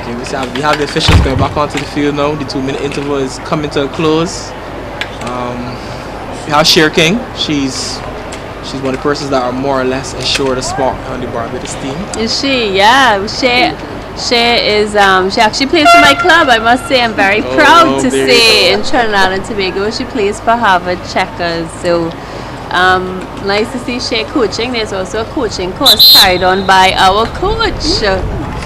Okay, we have the officials going back onto the field now. The 2-minute interval is coming to a close. We have Cher King. She's one of the persons that are more or less assured a spot on the Barbados team. Is she? Yeah, she is. She actually plays for my club. I must say, I'm very proud to say in Trinidad and Tobago she plays for Harvard Checkers. So nice to see Shay coaching. There's also a coaching course carried on by our coach.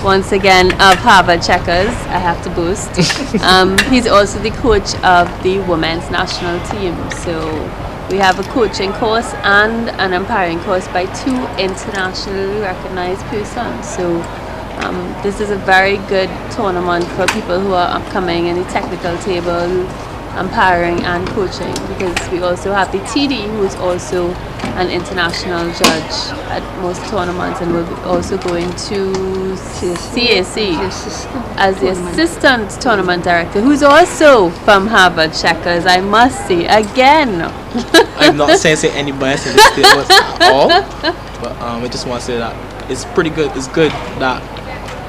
Once again, of Harvard Checkers, I have to boast. He's also the coach of the women's national team. So we have a coaching course and an umpiring course by 2 internationally recognized persons. So this is a very good tournament for people who are upcoming in the technical table, umpiring and coaching, because we also have the TD, who is also an international judge at most tournaments, and will be also going to CAC as the assistant tournament director, who's also from Harvard Checkers, I must say, again. I'm not saying any bias in this statement at all, but I just want to say that it's pretty good. It's good that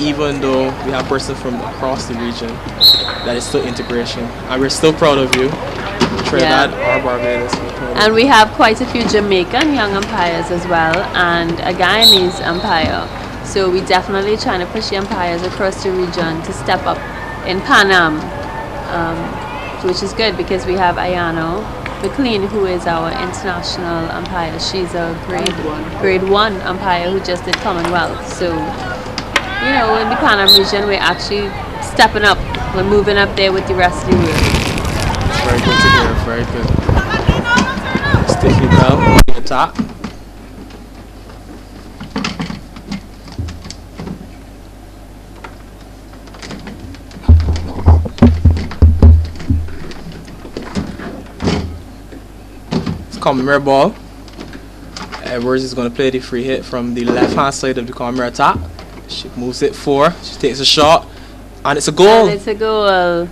even though we have persons from across the region, that is still integration, and we're still proud of you, Trinidad or Barbados. And we have quite a few Jamaican young umpires as well, and a Guyanese umpire. So we definitely trying to push the umpires across the region to step up in Pan Am, which is good because we have Ayano McLean, who is our international umpire. She's a grade 1 umpire who just did Commonwealth. So, you know, in the Pan Am region, we're actually stepping up. We're moving up there with the rest of the world. It's very good to hear. Very good. Stiffy Bell on the top. It's Combermere ball. Edwards is going to play the free hit from the left hand side of the Combermere top. She moves it 4. She takes a shot. And it's a goal. And it's a goal.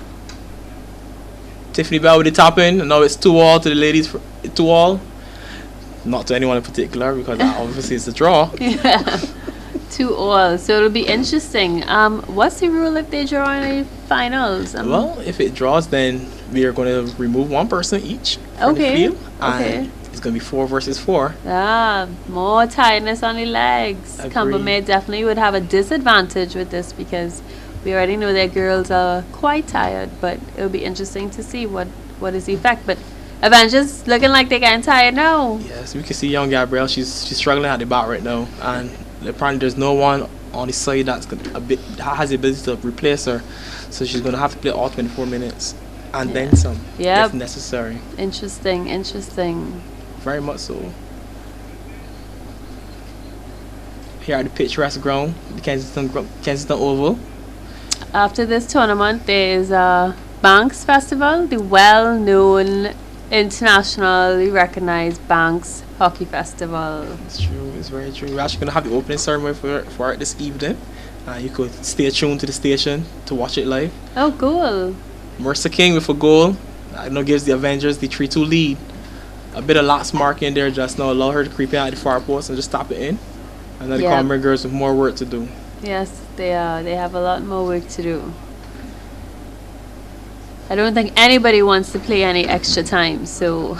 Tiffany Bell with the top in. Now it's 2-all to the ladies. 2-all. Not to anyone in particular, because obviously it's a draw. Yeah. 2-all. So it'll be interesting. What's the rule if they draw in the finals? Well, if it draws, then we are going to remove one person each from the field. And it's going to be 4 versus 4. More tiredness on the legs. Combermere definitely would have a disadvantage with this because we already know that girls are quite tired, but it'll be interesting to see what is the effect. But Avengers looking like they're getting tired now. Yes, we can see young Gabrielle. She's struggling at the bat right now, and apparently there's no one on the side that has the ability to replace her. So she's going to have to play all 24 minutes and then some, if necessary. Interesting. Very much so. Here at the picturesque ground, the Kensigton Oval. After this tournament, there is a Banks Festival, the well-known, internationally recognized Banks Hockey Festival. It's true. It's very true. We're actually going to have the opening ceremony for it this evening. You could stay tuned to the station to watch it live. Oh, cool. Mercer King with a goal. Gives the Avengers the 3-2 lead. A bit of lots mark in there just now. Allow her to creep in at the far post and just stop it in. And then the Combermere girls with more work to do. Yes, they are. They have a lot more work to do. I don't think anybody wants to play any extra time, so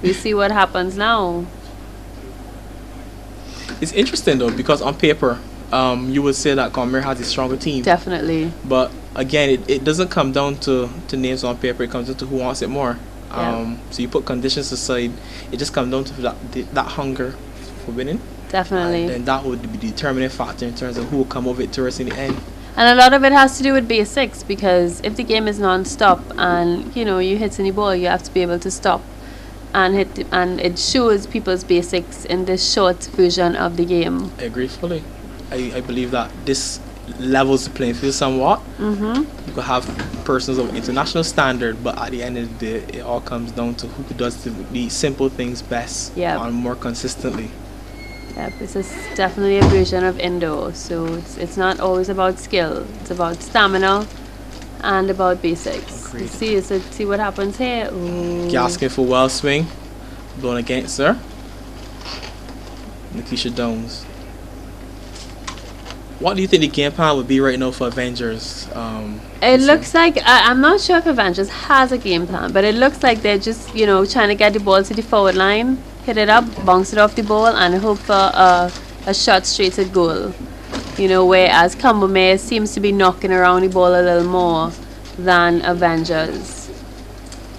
we see what happens now. It's interesting though, because on paper, you would say that Combermere has a stronger team. Definitely. But again, it doesn't come down to names on paper. It comes down to who wants it more. So you put conditions aside, it just comes down to that hunger for winning. Definitely. And then that would be the determining factor in terms of who will come over victorious in the end. And a lot of it has to do with basics, because if the game is non-stop and you hit any ball, you have to be able to stop and hit, and it shows people's basics in this short version of the game. I agree fully. I believe that this levels the playing field somewhat. Mm-hmm. You could have persons of international standard, but at the end of the day, it all comes down to who does the simple things best and more consistently. Yep, this is definitely a version of indoor, so it's not always about skill. It's about stamina and about basics. See what happens here. Gaskin for well swing, blown against her. Nikisha Downs. What do you think the game plan would be right now for Avengers? It looks like I'm not sure if Avengers has a game plan, but it looks like they're just trying to get the ball to the forward line, hit it up, bounce it off the ball, and hope for a shot straight at goal. Whereas Combermere seems to be knocking around the ball a little more than Avengers.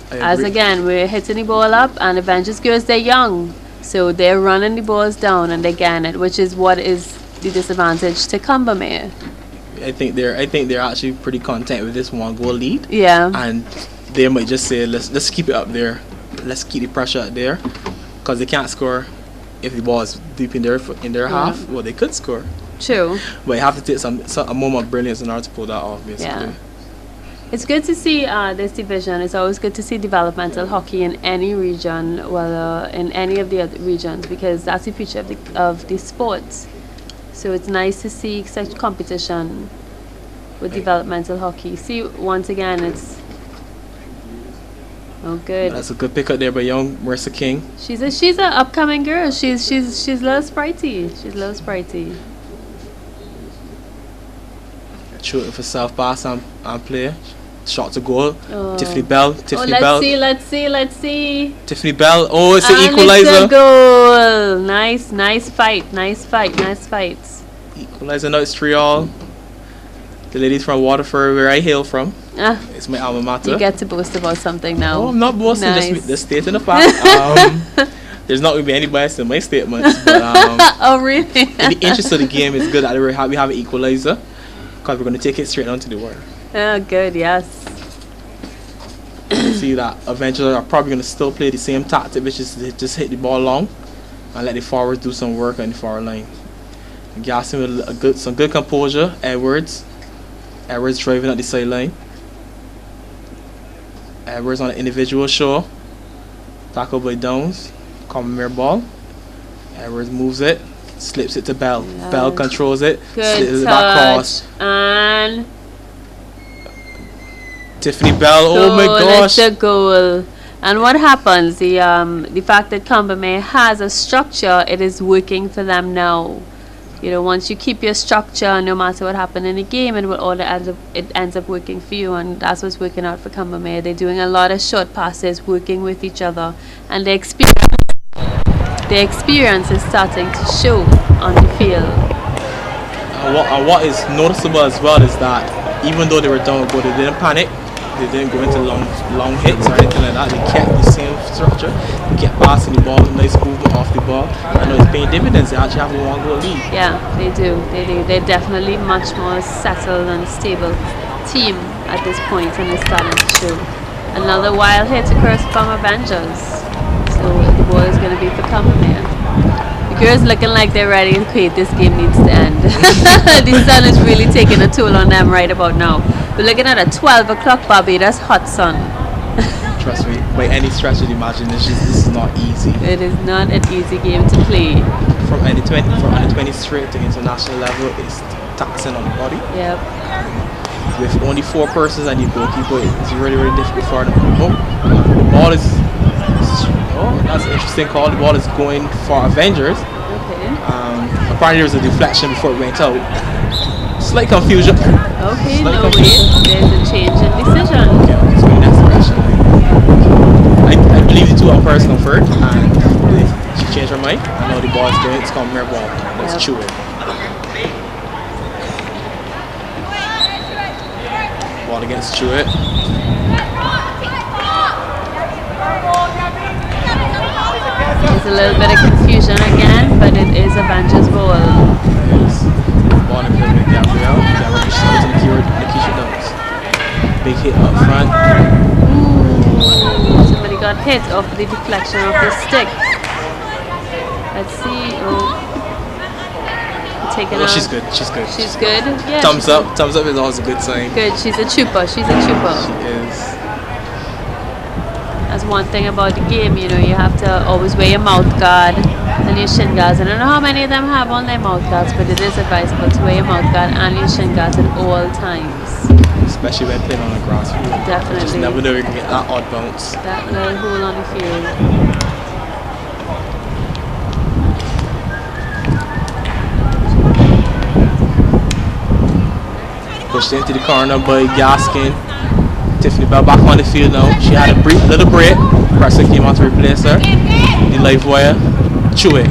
As again, we're hitting the ball up, and Avengers girls, they're young, so they're running the balls down and they're getting it, which is what is the disadvantage to Combermere. I think they're actually pretty content with this 1-goal lead. Yeah. And they might just say, let's keep it up there, let's keep the pressure up there, because they can't score if the ball is deep in their half. Well, they could score. True. But you have to take a moment of brilliance in order to pull that off, basically. Yeah. It's good to see this division. It's always good to see developmental hockey in any region, in any of the other regions, because that's the future of the sports. So it's nice to see such competition with developmental hockey. See, once again, it's good. That's a good pick up there by young Marissa King. She's a upcoming girl. She's a little sprightly. She's a little sprightly. Shooting for self pass and play. Shot to goal. Tiffany Bell. Let's see. Tiffany Bell. Oh, it's an equalizer. It's a goal. Nice fight. Equalizer. Now it's 3-3. The ladies from Waterford, where I hail from. It's my alma mater. You get to boast about something now. No, I'm not boasting. Nice. Just stating the fact. There's not going to be any bias in my statements. But, oh, really? In the interest of the game, it's good that we have an equalizer, because we're going to take it straight down to the wire. Oh, good, yes. See that Avengers are probably going to still play the same tactic, which is just hit the ball long and let the forwards do some work on the forward line. Gaston with some good composure. Edwards driving up the sideline. Edwards on an individual show. Tackled by Downs. Combermere ball. Edwards moves it. Slips it to Bell. Yes. Bell controls it. Good touch. And Tiffany Bell. Oh my gosh. It's a goal. And what happens? The fact that Combermere has a structure, it is working for them now. Once you keep your structure, no matter what happened in the game, it ends up working for you, and that's what's working out for Combermere. They're doing a lot of short passes, working with each other, and the experience is starting to show on the field. And what is noticeable as well is that even though they were down a goal, they didn't panic. They didn't go into long hits or anything like that. They kept the same structure. They kept passing the ball, nice movement off the ball. I know it's paying dividends. They actually have a 1-goal lead. Yeah, they do. They're definitely much more settled and stable team at this point, and it's starting to show. Another wild hit across from Avengers. So the ball is going to be for Combermere. The girls looking like they're ready to quit. This game needs to end. The sun is really taking a toll on them right about now. We're looking at a 12 o'clock Barbados hot sun. Trust me, by any stretch of the imagination, this is not easy. It is not an easy game to play. From under 20 straight to international level, it's taxing on the body. Yep. With only 4 persons and the goalkeeper, it's really, really difficult for them. The ball is... Oh, that's an interesting call. The ball is going for Avengers. Okay. Apparently there was a deflection before it went out. Slight confusion. Okay, no wait. There's a change in decision. Okay, so next question. I believe the 2 umpires conferred, and she changed her mind. I know the ball is going. It's Combermere ball. Let's chew it. Ball against Chew it. There's a little bit of confusion again, but it is Avengers ball. Yes. Ball in the middle with Gabrielle. Gabrielle shoots and Nikisha Downs. Big hit up front. Ooh, somebody got hit off the deflection of the stick. Let's see. She's good. She's good. She's good. Yeah. Thumbs up. Thumbs up is always a good sign. Good. She's a trooper. She's a trooper. She is. That's one thing about the game, you have to always wear your mouth guard and your shin guards. I don't know how many of them have on their mouth guards, but it is advisable to wear your mouth guard and your shin guards at all times. Especially when playing on a grass field. Definitely. You just never know you can get that odd bounce. That little hole on the field. Pushed into the corner by Gaskin. Tiffany Bell back on the field now. She had a little break. Preston came out to replace her. The live wire. Chew it.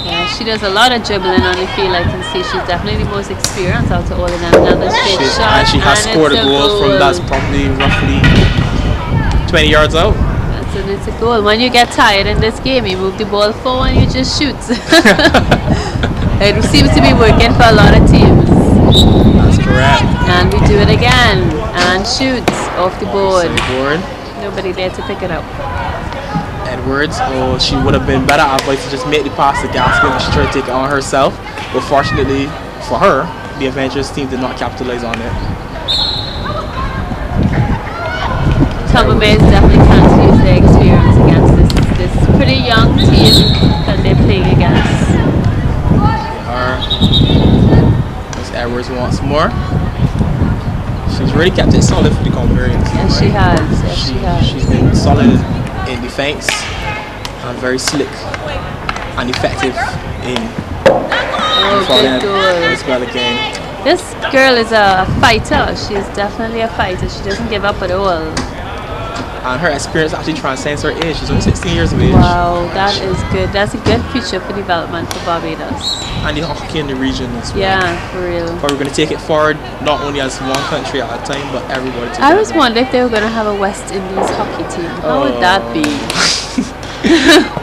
Yeah, she does a lot of dribbling on the field. I can see she's definitely the most experienced out of all of them. Another straight shot. And she has scored a goal from that's probably roughly 20 yards out. And it's a goal. When you get tired in this game, you move the ball forward and you just shoot. It seems to be working for a lot of teams. That's correct. And we do it again. And shoots off the board. Board. Nobody there to pick it up. Edwards, she would have been better advice to just make the pass to Gaskin, but she tried to take it on herself. But fortunately for her, the Avengers team did not capitalize on it. Combermere definitely can't use their experience against this pretty young team that they're playing against. Miss Edwards wants more. She's really kept it solid for the Combermereans. Yes, she has. Yes, she has. She's been solid in defense and very slick and effective in good goal. as well again. This girl is a fighter. She's definitely a fighter. She doesn't give up at all. And her experience actually transcends her age. She's only 16 years of age. Wow, that is good. That's a good future for development for Barbados. And the hockey in the region as well. Yeah, for real. But we're going to take it forward, not only as one country at a time, but everybody together. I was wondering if they were going to have a West Indies hockey team. How would that be?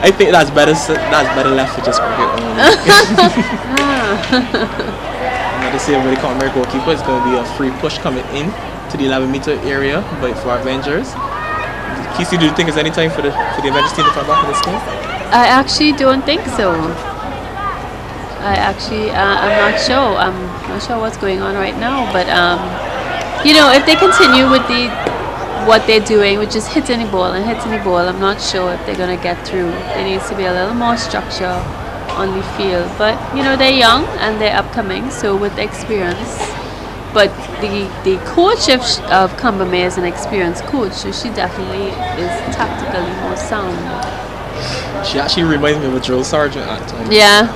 I think that's better left for just cricket only. Now they say over the Combermere goalkeeper, it's going to be a free push coming in to the 11-meter area, but for Avengers. Kesey, do you think there's any time for the Avengers team to come back in this game? I actually don't think so. I'm not sure. I'm not sure what's going on right now, but you know, if they continue with what they're doing, which is hitting the ball, I'm not sure if they're gonna get through. There needs to be a little more structure on the field. But you know, they're young and they're upcoming, so with the experience. But the coach of Combermere is an experienced coach, so she definitely is tactically more sound. She actually reminds me of a drill sergeant at times. Yeah.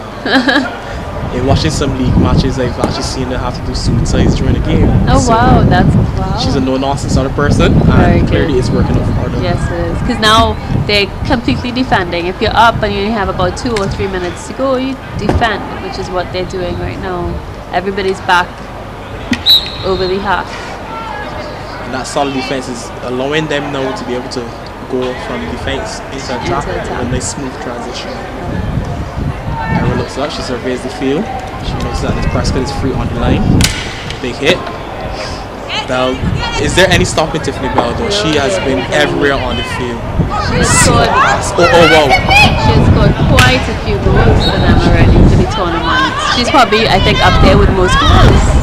In watching some league matches, I've actually seen her have to do suicides during the game. Oh so wow, wow. She's a no-nonsense sort of person, Very and clearly good. it's working out for her. Yes, it is. Because now they're completely defending. If you're up and you only have about 2 or 3 minutes to go, you defend, which is what they're doing right now. Everybody's back over the half. And that solid defense is allowing them now to be able to go from defense into attack with a nice smooth transition. Ira looks up, she surveys the field. She knows that this Prescott is free on the line. Big hit. Bell. Is there any stopping Tiffany Bell though? She has been everywhere on the field. She has scored. Oh wow. She has scored quite a few goals for them already for the tournament. She's probably, I think, up there with most goals.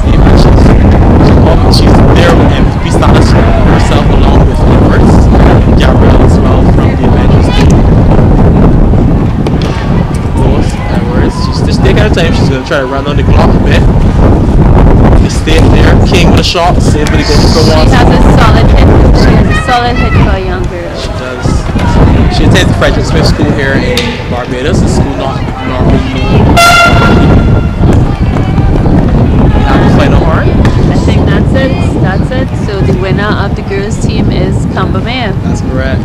She's there with MVP status herself, along with Edwards, Gabrielle as well from the Avengers team. Both Edwards, she's just taking her time. She's going to try to run on the clock a bit. They stay there. King with a shot. Everybody goes for one. She has a solid hit. She has a solid hit for a young girl. She does. She attends the Frederick Smith School here in Barbados. The school not normally known. Have the final horn. I think that's it. That's it. So the winner of the girls' team is Combermere. That's correct.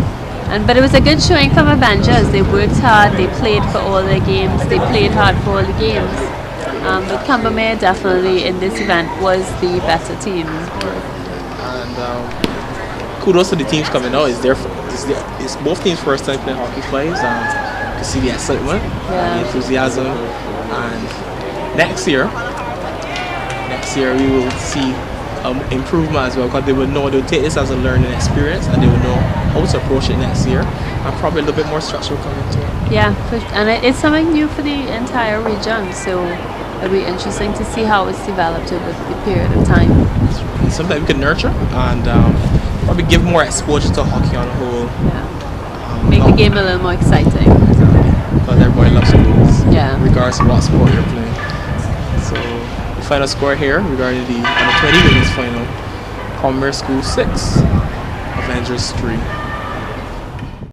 But it was a good showing from Avengers. They worked hard. They played for all their games. They played hard for all the games. But Combermere definitely in this event was the better team. And kudos to the teams coming out. It's both teams' first time playing hockey plays. You can see the excitement, the enthusiasm, and next year we will see improvement as well, because they will know, they'll take this as a learning experience and they will know how to approach it next year, and probably a little bit more structure will come into it. Yeah, and it's something new for the entire region, so it'll be interesting to see how it's developed over the period of time. Something we can nurture and probably give more exposure to hockey on a whole. Yeah. Make the game a little more exciting. Because everybody loves goals, regardless of what sport you're playing. So the final score here regarding the under 20 women's final: Combermere School 6, Avengers 3.